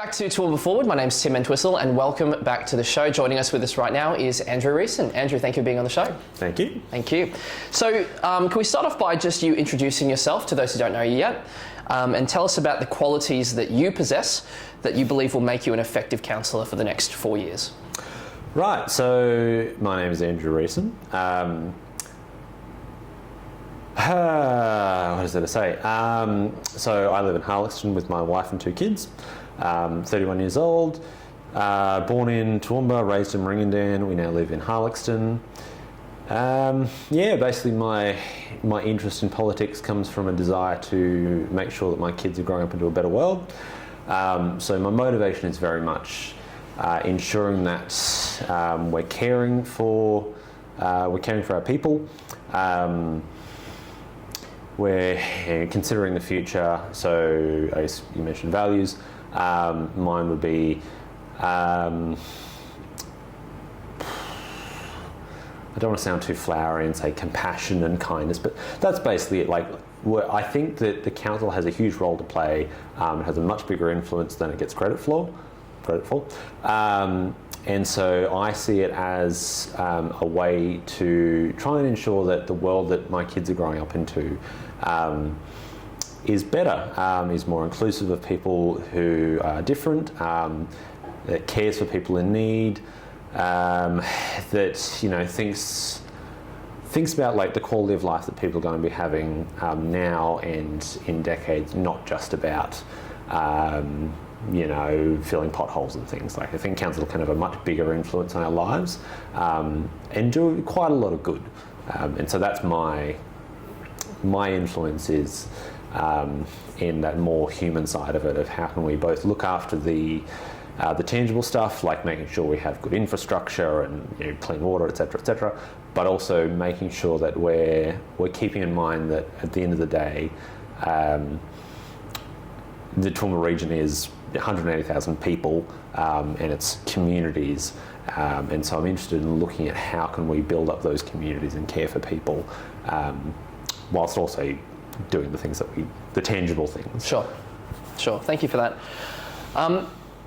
Welcome back to Toowoomba Forward. My name's Tim Entwistle and welcome back to the show. Joining us with us right now is Andrew Reeson. Andrew, thank you for being on the show. Thank you. Thank you. So can we start off by just you introducing yourself to those who don't know you yet, and tell us about the qualities that you possess that you believe will make you an effective counsellor for the next 4 years. Right, so my name is Andrew Reeson. What is there to say? So I live in Harlexton with my wife and 2 kids. 31 years old, born in Toowoomba, raised in Ringandan. We now live in Harlexton. Basically my interest in politics comes from a desire to make sure that my kids are growing up into a better world. So my motivation is very much ensuring that we're caring for our people. We're considering the future. So I guess you mentioned values. Mine would be, I don't want to sound too flowery and say compassion and kindness, but that's basically it. Like, I think that the council has a huge role to play. It has a much bigger influence than it gets credit for. And so I see it as a way to try and ensure that the world that my kids are growing up into is better, is more inclusive of people who are different, that cares for people in need, that thinks about like the quality of life that people are going to be having now and in decades, not just about filling potholes and things. Like, I think council can have a much bigger influence on our lives and do quite a lot of good. And so that's my influence is in that more human side of it, of how can we both look after the tangible stuff, like making sure we have good infrastructure and clean water, etc., but also making sure that we're keeping in mind that at the end of the day, the Toowoomba region is 180,000 people and it's communities, and so I'm interested in looking at how can we build up those communities and care for people, whilst also doing the things the tangible things. Sure. Thank you for that.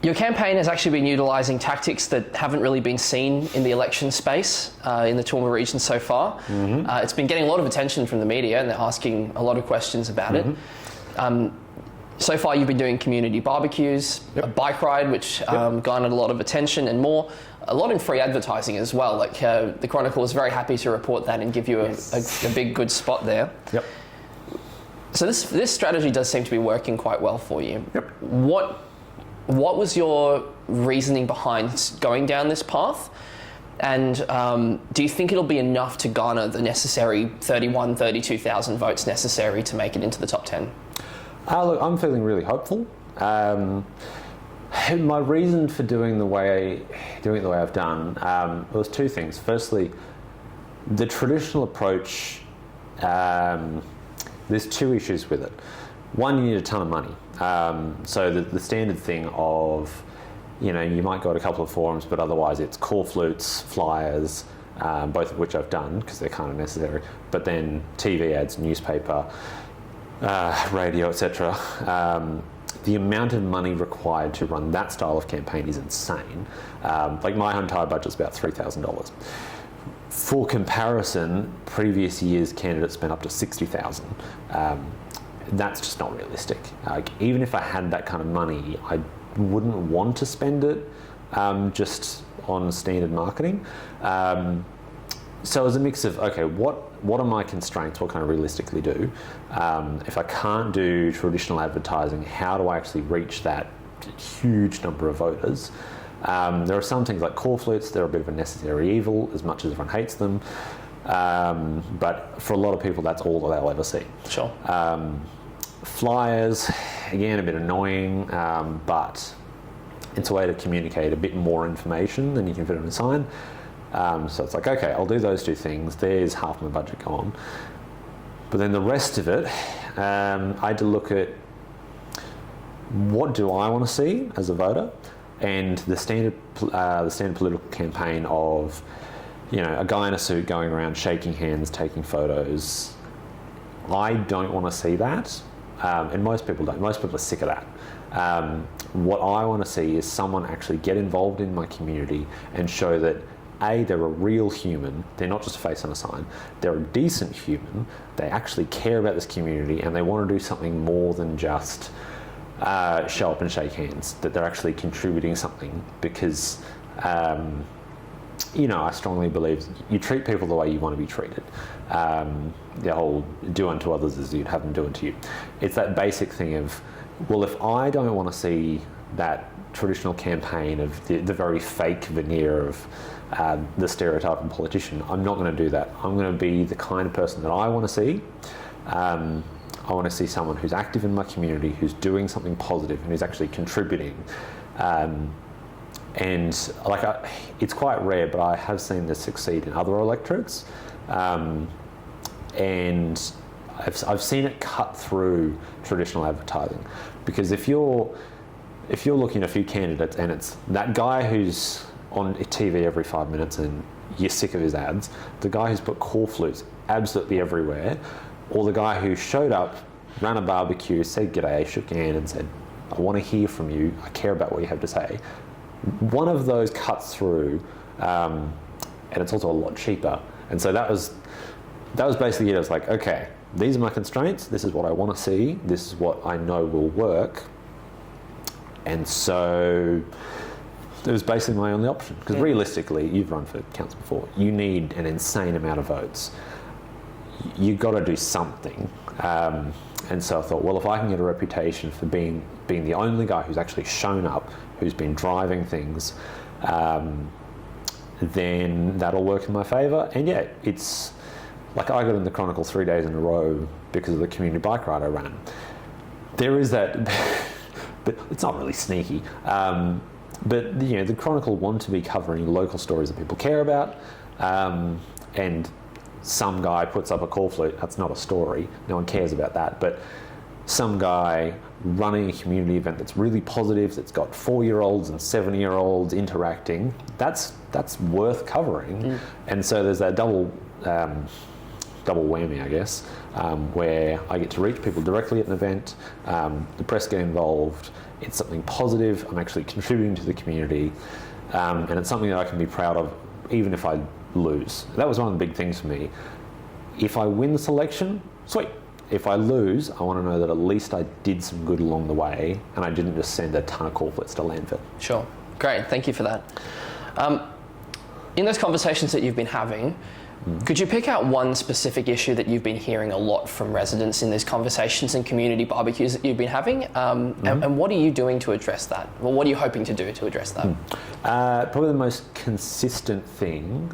Your campaign has actually been utilising tactics that haven't really been seen in the election space in the Toowoomba region so far. Mm-hmm. It's been getting a lot of attention from the media and they're asking a lot of questions about it. So far you've been doing community barbecues, a bike ride which garnered a lot of attention, and a lot in free advertising as well. Like the Chronicle was very happy to report that and give you a big good spot there. Yep. So this strategy does seem to be working quite well for you. Yep. What was your reasoning behind going down this path? And do you think it'll be enough to garner the necessary 32,000 votes necessary to make it into the top 10? Look, I'm feeling really hopeful. My reason for doing it the way I've done was 2 things. Firstly, the traditional approach, there's 2 issues with it. One, you need a ton of money. So the standard thing of, you might go to a couple of forums, but otherwise it's call flutes, flyers, both of which I've done because they're kind of necessary, but then TV ads, newspaper, radio, etc. The amount of money required to run that style of campaign is insane. Like my entire budget is about $3,000. For comparison, previous years candidates spent up to $60,000. That's just not realistic. Even if I had that kind of money, I wouldn't want to spend it just on standard marketing. So it was a mix of, okay, what are my constraints? What can I realistically do? If I can't do traditional advertising, how do I actually reach that huge number of voters? There are some things like call flutes, they're a bit of a necessary evil, as much as everyone hates them. But for a lot of people, that's all that they'll ever see. Sure. Flyers, again, a bit annoying, but it's a way to communicate a bit more information than you can fit on a sign. So it's like, okay, I'll do those 2 things. There's half my budget gone. But then the rest of it, I had to look at what do I want to see as a voter, and the standard political campaign of, a guy in a suit going around shaking hands, taking photos. I don't want to see that. And most people don't. Most people are sick of that. What I want to see is someone actually get involved in my community and show that A, they're a real human, they're not just a face on a sign, they're a decent human, they actually care about this community and they want to do something more than just show up and shake hands, that they're actually contributing something because, I strongly believe you treat people the way you want to be treated. The whole do unto others as you'd have them do unto you. It's that basic thing of, well, if I don't want to see that traditional campaign of the very fake veneer of the stereotyping politician, I'm not going to do that. I'm going to be the kind of person that I want to see. I want to see someone who's active in my community, who's doing something positive and who's actually contributing. It's quite rare, but I have seen this succeed in other electorates. And I've seen it cut through traditional advertising, because if you're looking at a few candidates and it's that guy who's on TV every 5 minutes and you're sick of his ads, the guy who's put call flutes absolutely everywhere, or the guy who showed up, ran a barbecue, said g'day, shook your hand and said, I want to hear from you, I care about what you have to say. One of those cuts through, and it's also a lot cheaper. And so that was basically it. I was like, okay, these are my constraints, this is what I want to see, this is what I know will work. And so it was basically my only option, because realistically, you've run for council before, you need an insane amount of votes. You've got to do something. And so I thought, well, if I can get a reputation for being the only guy who's actually shown up, who's been driving things, then that'll work in my favour. And yeah, it's like I got in the Chronicle 3 days in a row because of the community bike ride I ran. There is that, but it's not really sneaky. But the Chronicle want to be covering local stories that people care about, and some guy puts up a call flute, that's not a story, no one cares about that, but some guy running a community event that's really positive, that's got 4-year-olds and 7-year-olds interacting, that's worth covering. And so there's that double whammy, I guess, where I get to reach people directly at an event, the press get involved, it's something positive, I'm actually contributing to the community, and it's something that I can be proud of even if I lose. That was one of the big things for me. If I win this election, sweet. If I lose, I want to know that at least I did some good along the way and I didn't just send a ton of call flits to landfill. Sure. Great. Thank you for that. In those conversations that you've been having, could you pick out one specific issue that you've been hearing a lot from residents in these conversations and community barbecues that you've been having? And what are you doing to address that? Well, what are you hoping to do to address that? Probably the most consistent thing,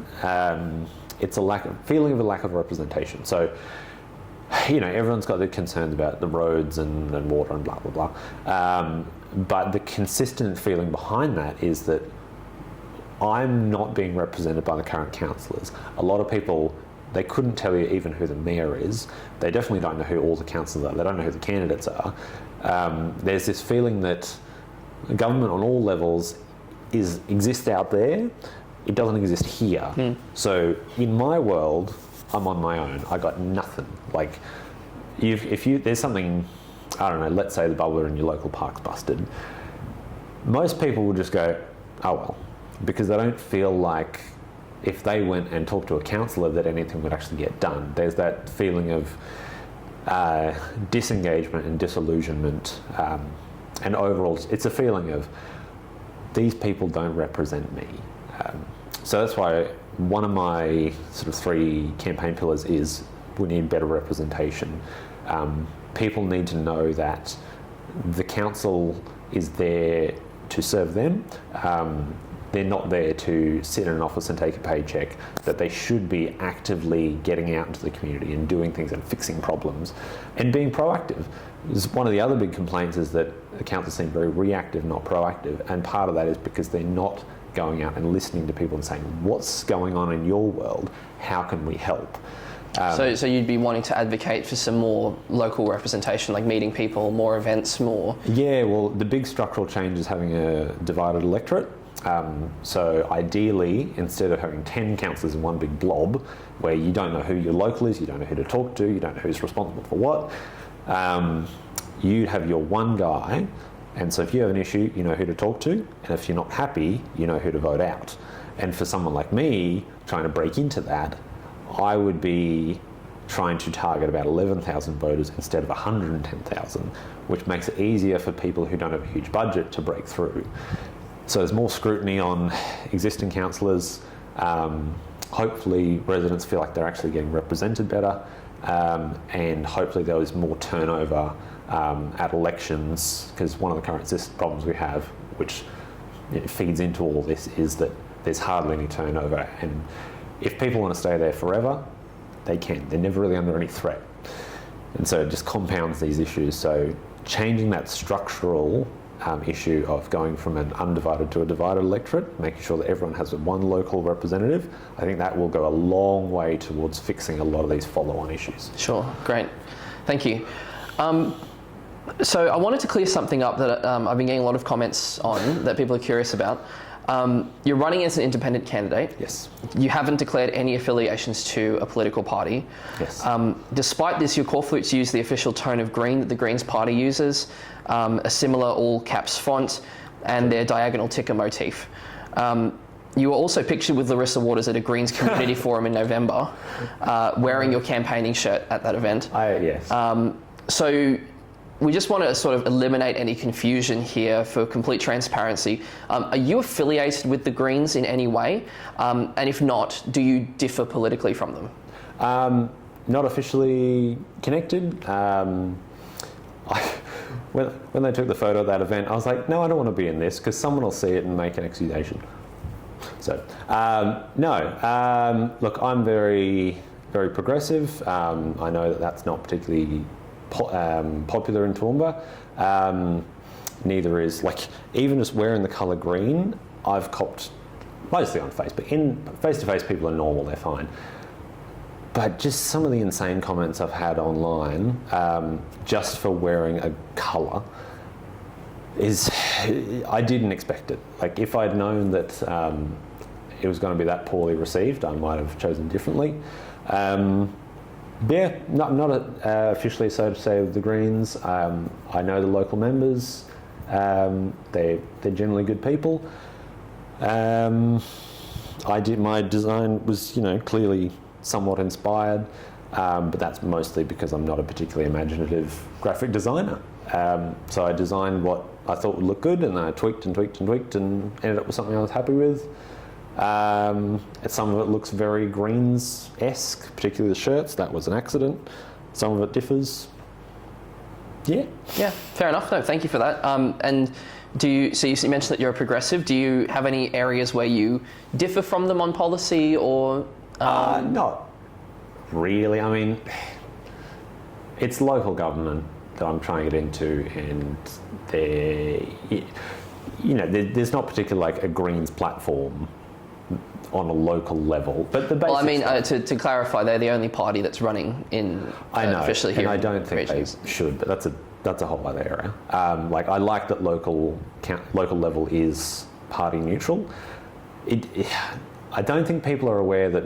it's a feeling of a lack of representation. So, everyone's got their concerns about the roads and water and blah, blah, blah. But the consistent feeling behind that is that I'm not being represented by the current councillors. A lot of people, they couldn't tell you even who the mayor is. They definitely don't know who all the councillors are. They don't know who the candidates are. There's this feeling that government on all levels exists out there. It doesn't exist here. So in my world, I'm on my own. I got nothing. Like, there's something, I don't know, let's say the bubbler in your local park's busted. Most people will just go, oh well, because they don't feel like if they went and talked to a councillor that anything would actually get done. There's that feeling of disengagement and disillusionment, and overall it's a feeling of these people don't represent me. So that's why one of my sort of 3 campaign pillars is we need better representation. People need to know that the council is there to serve them. They're not there to sit in an office and take a paycheck, that they should be actively getting out into the community and doing things and fixing problems and being proactive. One of the other big complaints is that the council seem very reactive, not proactive, and part of that is because they're not going out and listening to people and saying, what's going on in your world? How can we help? So you'd be wanting to advocate for some more local representation, like meeting people, more events, more? Yeah, well, the big structural change is having a divided electorate. So ideally, instead of having 10 councillors in one big blob, where you don't know who your local is, you don't know who to talk to, you don't know who's responsible for what, you'd have your one guy And so if you have an issue, you know who to talk to, and if you're not happy, you know who to vote out. And for someone like me trying to break into that, I would be trying to target about 11,000 voters instead of 110,000, which makes it easier for people who don't have a huge budget to break through. So there's more scrutiny on existing councillors. Hopefully residents feel like they're actually getting represented better, and hopefully there is more turnover at elections, because one of the current problems we have, which feeds into all this, is that there's hardly any turnover, and if people want to stay there forever, they can. They're never really under any threat. And so it just compounds these issues. So changing that structural issue of going from an undivided to a divided electorate, making sure that everyone has one local representative, I think that will go a long way towards fixing a lot of these follow-on issues. Sure, great. Thank you. So I wanted to clear something up that I've been getting a lot of comments on that people are curious about. You're running as an independent candidate. Yes. You haven't declared any affiliations to a political party. Yes. Despite this, your corflutes use the official tone of green that the Greens party uses, a similar all caps font, and their diagonal ticker motif. You were also pictured with Larissa Waters at a Greens community forum in November, wearing your campaigning shirt at that event. Yes. So we just want to sort of eliminate any confusion here for complete transparency. Are you affiliated with the Greens in any way? And if not, do you differ politically from them? Not officially connected. When they took the photo at that event, I was like, no, I don't want to be in this, because someone will see it and make an accusation. So, no. Look, I'm very, very progressive. I know that that's not particularly popular in Toowoomba. Neither is, like, even just wearing the colour green, I've copped, mostly on Facebook. In face-to-face, people are normal, they're fine. But just some of the insane comments I've had online, just for wearing a colour, I didn't expect it. Like, if I'd known that it was going to be that poorly received, I might have chosen differently. Yeah, not officially associated with the Greens. I know the local members. They're generally good people. My design was, clearly somewhat inspired, but that's mostly because I'm not a particularly imaginative graphic designer. So I designed what I thought would look good, and I tweaked and tweaked and tweaked, and ended up with something I was happy with. Some of it looks very Greens-esque, particularly the shirts. That was an accident. Some of it differs. Yeah. Yeah, fair enough. No, thank you for that. And so you mentioned that you're a progressive. Do you have any areas where you differ from them on policy, or? Not really. I mean, it's local government that I'm trying to get into, and there's not particularly like a Greens platform on a local level, but the basic. Well, I mean, to clarify, they're the only party that's running in officially here. And I don't think regions. They should, but that's a whole other area. I like that local level is party neutral. I don't think people are aware that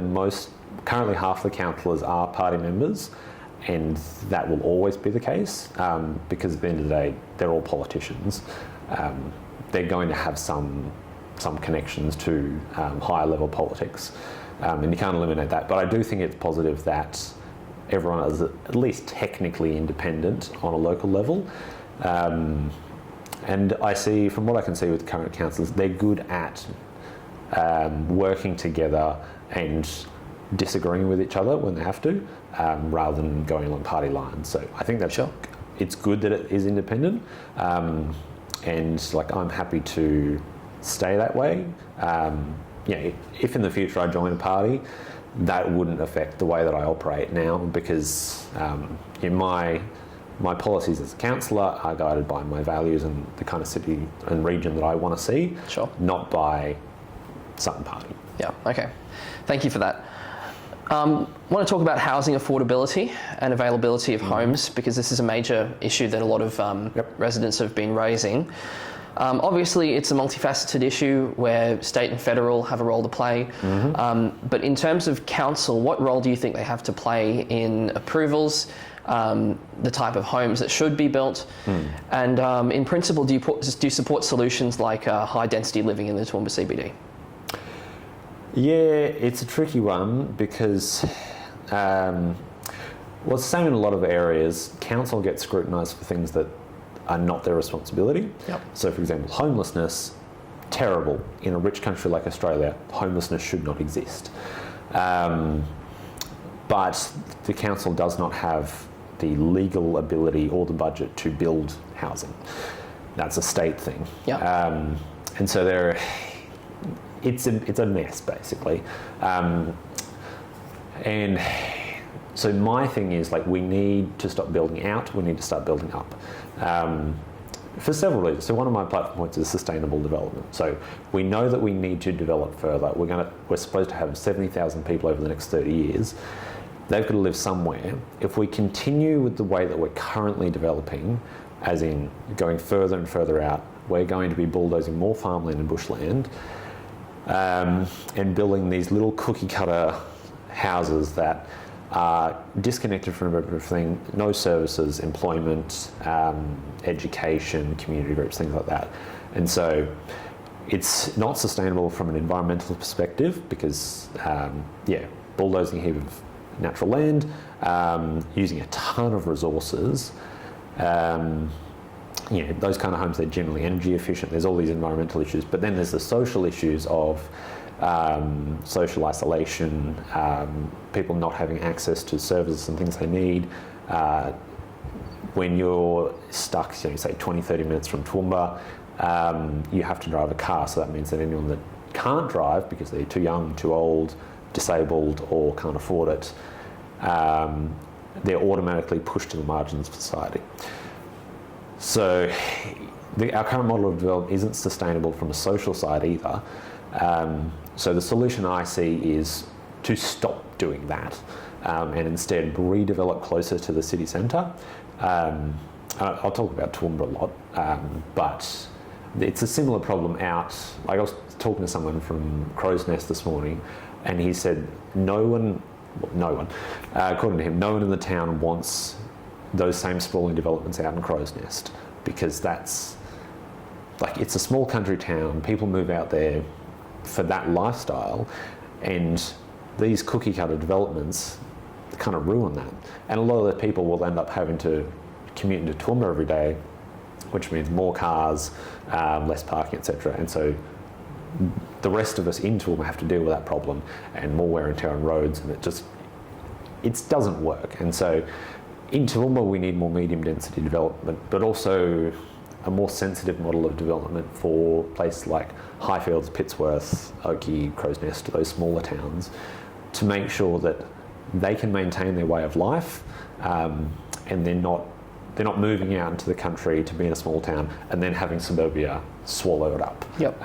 currently half the councillors are party members, and that will always be the case, because at the end of the day, they're all politicians. They're going to have some connections to higher level politics, and you can't eliminate that. But I do think it's positive that everyone is at least technically independent on a local level. And I see, from what I can see with current councillors, they're good at working together and disagreeing with each other when they have to, rather than going along party lines. So I think that's sure. It's good that it is independent, and I'm happy to stay that way. If in the future I join a party, that wouldn't affect the way that I operate now, because my policies as a councillor are guided by my values and the kind of city and region that I want to see, sure. Not by some party. Yeah, okay. Thank you for that. I want to talk about housing affordability and availability of homes, because this is a major issue that a lot of residents have been raising. Obviously, it's a multifaceted issue where state and federal have a role to play. But in terms of council, what role do you think they have to play in approvals, the type of homes that should be built. And in principle, do you support solutions like high density living in the Toowoomba CBD? Yeah, it's a tricky one because, well, it's the same in a lot of areas. Council gets scrutinised for things that are not their responsibility. Yep. So, for example, homelessness, terrible. In a rich country like Australia, homelessness should not exist. But the council does not have the legal ability or the budget to build housing. That's a state thing. Yep. And so it's a mess, basically. And so my thing is, like, we need to stop building out, we need to start building up. For several reasons. So one of my platform points is sustainable development. So we know that we need to develop further. We're supposed to have 70,000 people over the next 30 years. They've got to live somewhere. If we continue with the way that we're currently developing, as in going further and further out, we're going to be bulldozing more farmland and bushland, and building these little cookie cutter houses that are disconnected from everything, no services, employment, education, community groups, things like that. And so it's not sustainable from an environmental perspective because, bulldozing a heap of natural land, using a ton of resources. Those kind of homes, they're generally energy efficient. There's all these environmental issues, but then there's the social issues of social isolation, people not having access to services and things they need. When you're stuck, say 20, 30 minutes from Toowoomba, you have to drive a car. So that means that anyone that can't drive because they're too young, too old, disabled, or can't afford it, they're automatically pushed to the margins of society. So our current model of development isn't sustainable from a social side either. So the solution I see is to stop doing that and instead redevelop closer to the city centre. I'll talk about Toowoomba a lot, but it's a similar problem out. Like I was talking to someone from Crow's Nest this morning, and he said according to him, no one in the town wants those same sprawling developments out in Crow's Nest because it's a small country town. People move out there for that lifestyle, and these cookie cutter developments kind of ruin that. And a lot of the people will end up having to commute into Toowoomba every day, which means more cars, less parking, etc. And so the rest of us in Toowoomba have to deal with that problem and more wear and tear on roads, and it doesn't work. And so in Toowoomba we need more medium density development, but also a more sensitive model of development for places like Highfields, Pittsworth, Oakey, Crow's Nest, those smaller towns, to make sure that they can maintain their way of life, and they're not moving out into the country to be in a small town and then having suburbia swallow it up. Yep.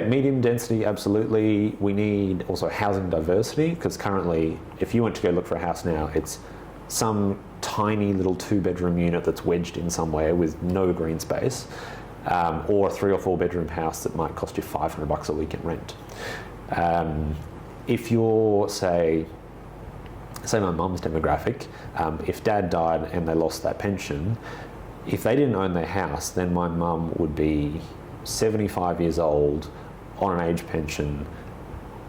Medium density, absolutely. We need also housing diversity, because currently, if you went to go look for a house now, it's some tiny little 2-bedroom unit that's wedged in somewhere with no green space, or a 3 or 4 bedroom house that might cost you $500 a week in rent. If you're, say my mum's demographic, if dad died and they lost that pension, if they didn't own their house, then my mum would be 75 years old on an age pension,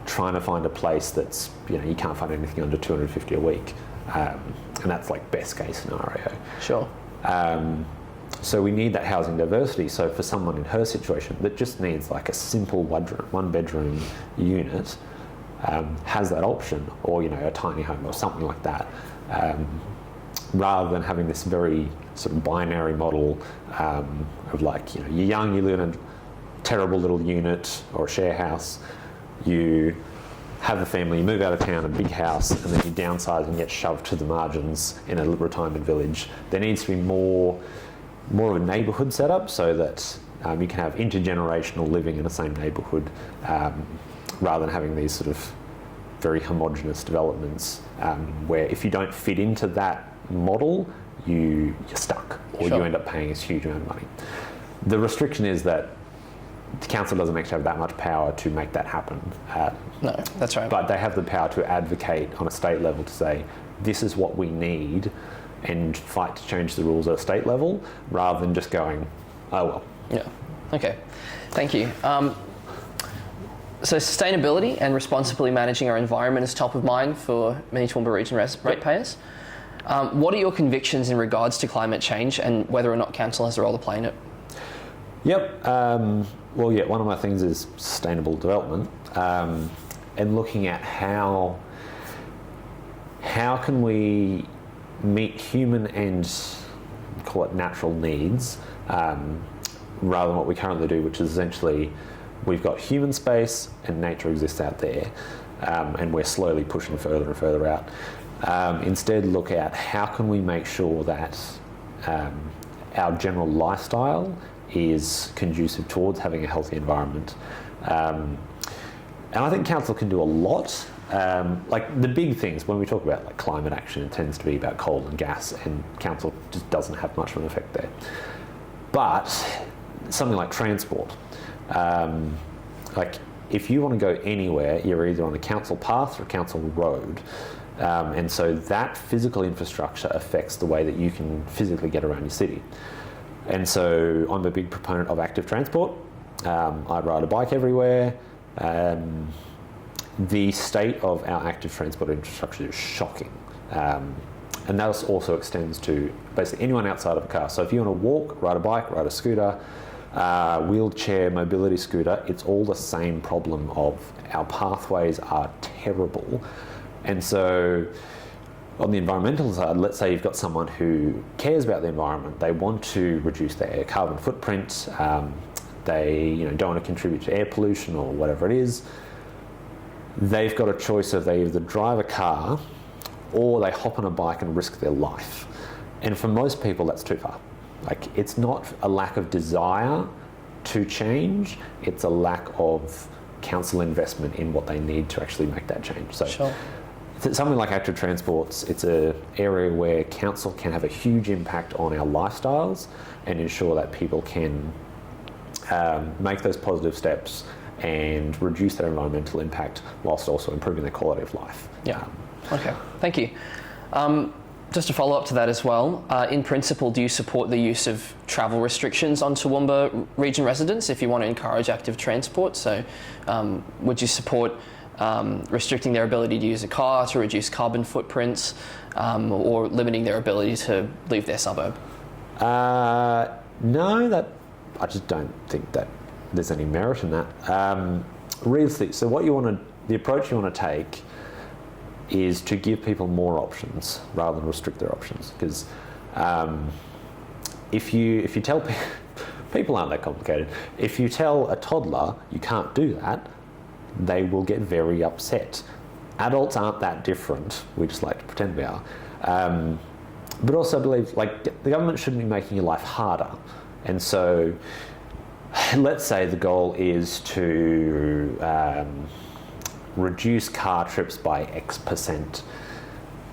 trying to find a place that's, you can't find anything under $250 a week. And that's like best case scenario. Sure. So we need that housing diversity. So for someone in her situation that just needs like a simple 1-bedroom unit, has that option, or a tiny home or something like that, rather than having this very sort of binary model of like, you're young, you live in a terrible little unit or a share house, you have a family, you move out of town, a big house, and then you downsize and get shoved to the margins in a retirement village. There needs to be more of a neighbourhood setup so that you can have intergenerational living in the same neighbourhood, rather than having these sort of very homogenous developments where if you don't fit into that model, you're stuck, or Sure. you end up paying a huge amount of money. The restriction is that the council doesn't actually have that much power to make that happen. No, that's right. But they have the power to advocate on a state level to say, this is what we need, and fight to change the rules at a state level, rather than just going, oh well. Yeah. Okay. Thank you. So sustainability and responsibly managing our environment is top of mind for many Toowoomba Region ratepayers. What are your convictions in regards to climate change and whether or not council has a role to play in it? Yep. Well, yeah, one of my things is sustainable development, and looking at how can we meet human and call it natural needs, rather than what we currently do, which is essentially we've got human space and nature exists out there, and we're slowly pushing further and further out. Instead, look at how can we make sure that our general lifestyle is conducive towards having a healthy environment. And I think council can do a lot. Like the big things, when we talk about like climate action, it tends to be about coal and gas, and council just doesn't have much of an effect there. But something like transport, like if you want to go anywhere, you're either on a council path or a council road. And so that physical infrastructure affects the way that you can physically get around your city. And so I'm a big proponent of active transport. I ride a bike everywhere. The state of our active transport infrastructure is shocking. And that also extends to basically anyone outside of a car. So if you want to walk, ride a bike, ride a scooter, wheelchair, mobility scooter, it's all the same problem of our pathways are terrible. And so on the environmental side, let's say you've got someone who cares about the environment, they want to reduce their carbon footprint, they don't want to contribute to air pollution or whatever it is. They've got a choice of they either drive a car or they hop on a bike and risk their life. And for most people, that's too far. Like, it's not a lack of desire to change, it's a lack of council investment in what they need to actually make that change. So Sure. Something like active transports, it's an area where council can have a huge impact on our lifestyles and ensure that people can make those positive steps and reduce their environmental impact whilst also improving their quality of life. Yeah. Okay. Thank you. Just to follow up to that as well, in principle, do you support the use of travel restrictions on Toowoomba Region residents if you want to encourage active transport? So would you support restricting their ability to use a car to reduce carbon footprints, or limiting their ability to leave their suburb? No, I just don't think that there's any merit in that. Realistically, so the approach you want to take is to give people more options rather than restrict their options. Because if you tell people aren't that complicated. If you tell a toddler you can't do that, they will get very upset. Adults aren't that different. We just like to pretend we are. But also I believe the government shouldn't be making your life harder. And so let's say the goal is to reduce car trips by X%.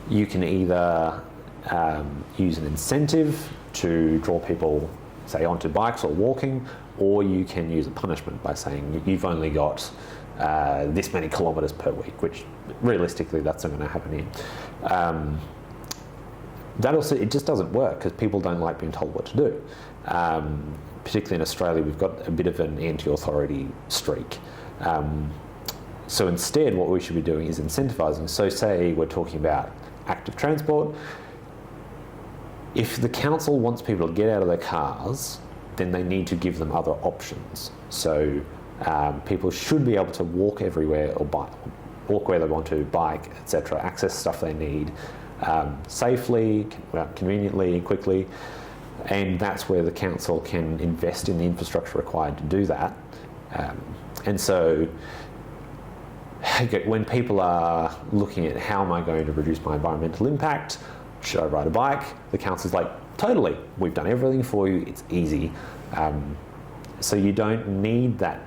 You can either use an incentive to draw people, say, onto bikes or walking, or you can use a punishment by saying you've only got this many kilometres per week, which realistically that's not going to happen here. That also, it just doesn't work because people don't like being told what to do. Particularly in Australia, we've got a bit of an anti-authority streak. So instead, what we should be doing is incentivising. So say we're talking about active transport. If the council wants people to get out of their cars, then they need to give them other options. So people should be able to walk everywhere or walk where they want to, bike, etc., access stuff they need safely, conveniently, quickly. And that's where the council can invest in the infrastructure required to do that. And so when people are looking at how am I going to reduce my environmental impact, should I ride a bike? The council's like, totally, we've done everything for you, it's easy. So you don't need that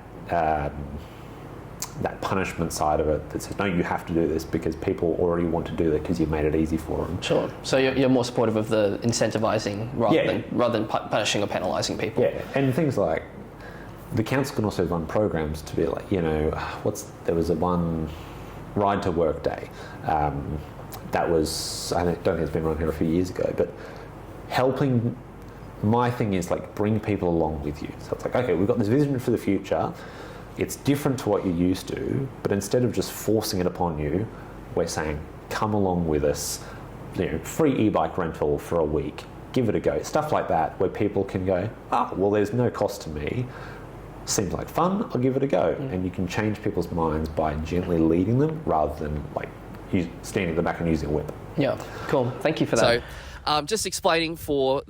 punishment side of it that says, no, you have to do this, because people already want to do that because you've made it easy for them. Sure. So you're more supportive of the incentivising rather than punishing or penalising people. Yeah, and things like the council can also run programs to be like, there was a one ride to work day. that was, I don't think it's been run here a few years ago, but helping, my thing is like bring people along with you. So it's like, okay, we've got this vision for the future. It's different to what you're used to, but instead of just forcing it upon you, we're saying, come along with us, free e-bike rental for a week, give it a go. Stuff like that, where people can go, well, there's no cost to me. Seems like fun, I'll give it a go. And you can change people's minds by gently leading them rather than like standing at the back and using a whip. Yeah, cool. Thank you for that. So, just explaining for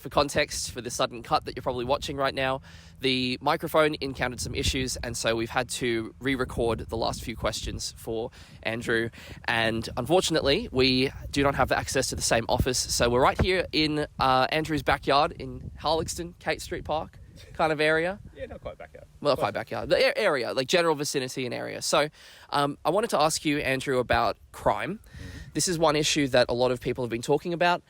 context, for the sudden cut that you're probably watching right now, the microphone encountered some issues, and so we've had to re-record the last few questions for Andrew. And unfortunately, we do not have access to the same office, so we're right here in Andrew's backyard in Harlexton, Kate Street Park kind of area. Yeah, not quite backyard. Well, not quite backyard. The area, like general vicinity and area. So I wanted to ask you, Andrew, about crime. This is one issue that a lot of people have been talking about.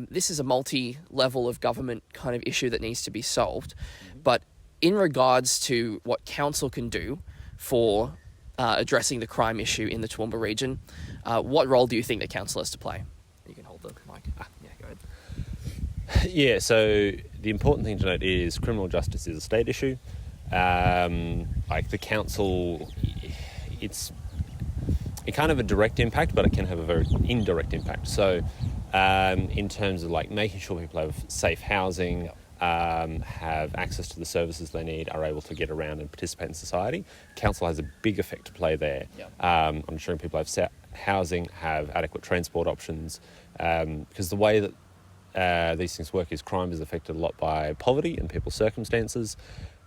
This is a multi-level of government kind of issue that needs to be solved. But in regards to what council can do for addressing the crime issue in the Toowoomba region, what role do you think that council has to play? You can hold the mic. Yeah, go ahead. Yeah, so the important thing to note is criminal justice is a state issue. Like the council, it can't have a direct impact, but it can have a very indirect impact. So in terms of like making sure people have safe housing, have access to the services they need, are able to get around and participate in society, council has a big effect to play there. Yep. Ensuring people have housing, have adequate transport options, because the way that these things work is crime is affected a lot by poverty and people's circumstances.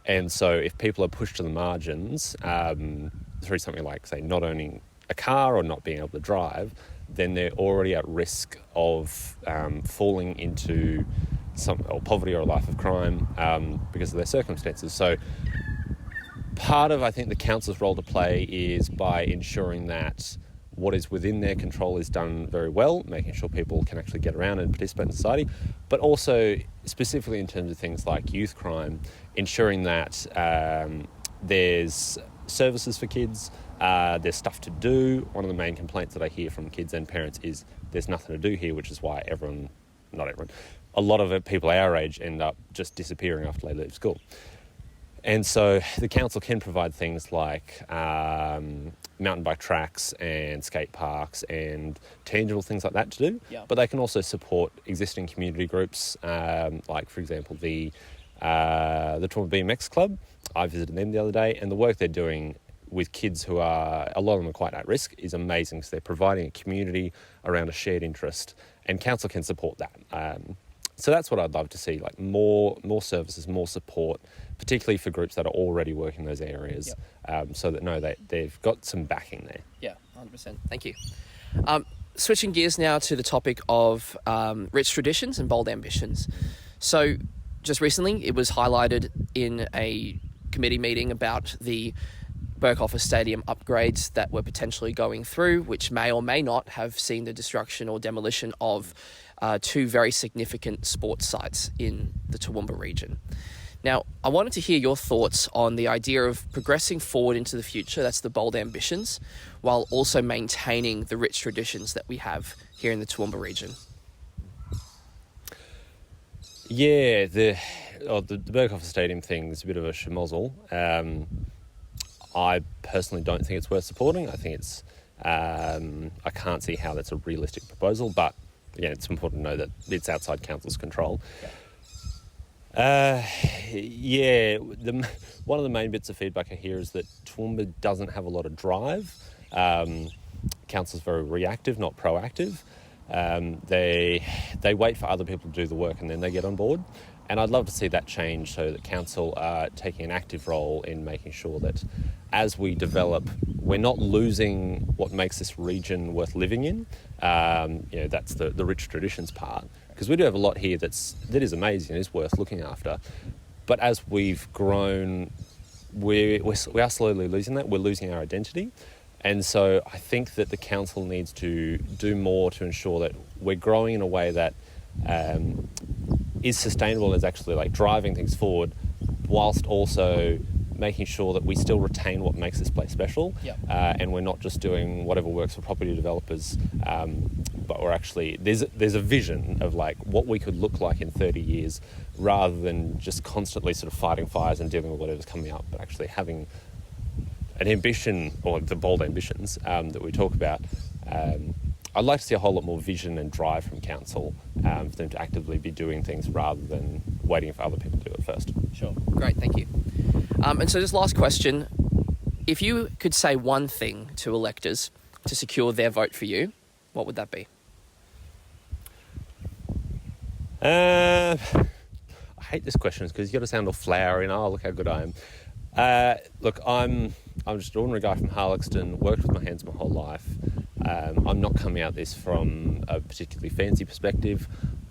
And so if people are pushed to the margins through something like, say, not owning a car or not being able to drive, then they're already at risk of falling into poverty or a life of crime because of their circumstances. So part of, I think, the council's role to play is by ensuring that what is within their control is done very well, making sure people can actually get around and participate in society, but also specifically in terms of things like youth crime, ensuring that there's services for kids, there's stuff to do. One of the main complaints that I hear from kids and parents is there's nothing to do here, which is why a lot of people our age end up just disappearing after they leave school. And so the council can provide things like mountain bike tracks and skate parks and tangible things like that to do. Yeah. But they can also support existing community groups, like, for example, the Toowoomba BMX Club. I visited them the other day, and the work they're doing with kids who are, a lot of them are quite at risk, is amazing. So they're providing a community around a shared interest, and council can support that. So that's what I'd love to see, like more services, more support, particularly for groups that are already working in those areas, so that they've got some backing there. Yeah, 100%. Thank you. Switching gears now to the topic of rich traditions and bold ambitions. So just recently it was highlighted in a committee meeting about the Burke Office Stadium upgrades that were potentially going through, which may or may not have seen the destruction or demolition of two very significant sports sites in the Toowoomba region. Now, I wanted to hear your thoughts on the idea of progressing forward into the future, that's the bold ambitions, while also maintaining the rich traditions that we have here in the Toowoomba region. Yeah, the Burke Office Stadium thing is a bit of a schmozzle. I personally don't think it's worth supporting. I think it's, I can't see how that's a realistic proposal, but again, it's important to know that it's outside council's control. One of the main bits of feedback I hear is that Toowoomba doesn't have a lot of drive. Council's very reactive, not proactive. They wait for other people to do the work and then they get on board. And I'd love to see that change so that council are taking an active role in making sure that as we develop, we're not losing what makes this region worth living in. That's the rich traditions part. Because we do have a lot here that is amazing and is worth looking after. But as we've grown, we are slowly losing that. We're losing our identity. And so I think that the council needs to do more to ensure that we're growing in a way that is sustainable and is actually like driving things forward, whilst also making sure that we still retain what makes this place special, Yep. and we're not just doing whatever works for property developers, but we're actually, there's a vision of like what we could look like in 30 years, rather than just constantly sort of fighting fires and dealing with whatever's coming up, but actually having an ambition, or the bold ambitions that we talk about. I'd like to see a whole lot more vision and drive from council, for them to actively be doing things rather than waiting for other people to do it first. Sure. Great, thank you. And so just last question. If you could say one thing to electors to secure their vote for you, what would that be? I hate this question because you got to sound all flowery and, oh, look how good I am. Look, I'm just an ordinary guy from Harlexton, worked with my hands my whole life. I'm not coming at this from a particularly fancy perspective.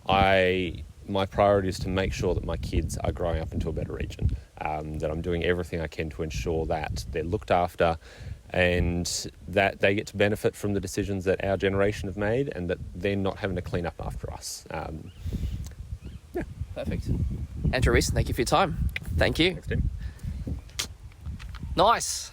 My priority is to make sure that my kids are growing up into a better region, that I'm doing everything I can to ensure that they're looked after and that they get to benefit from the decisions that our generation have made, and that they're not having to clean up after us. Yeah. Perfect. Andrew Reeson, thank you for your time. Thank you. Thanks, Tim. Nice.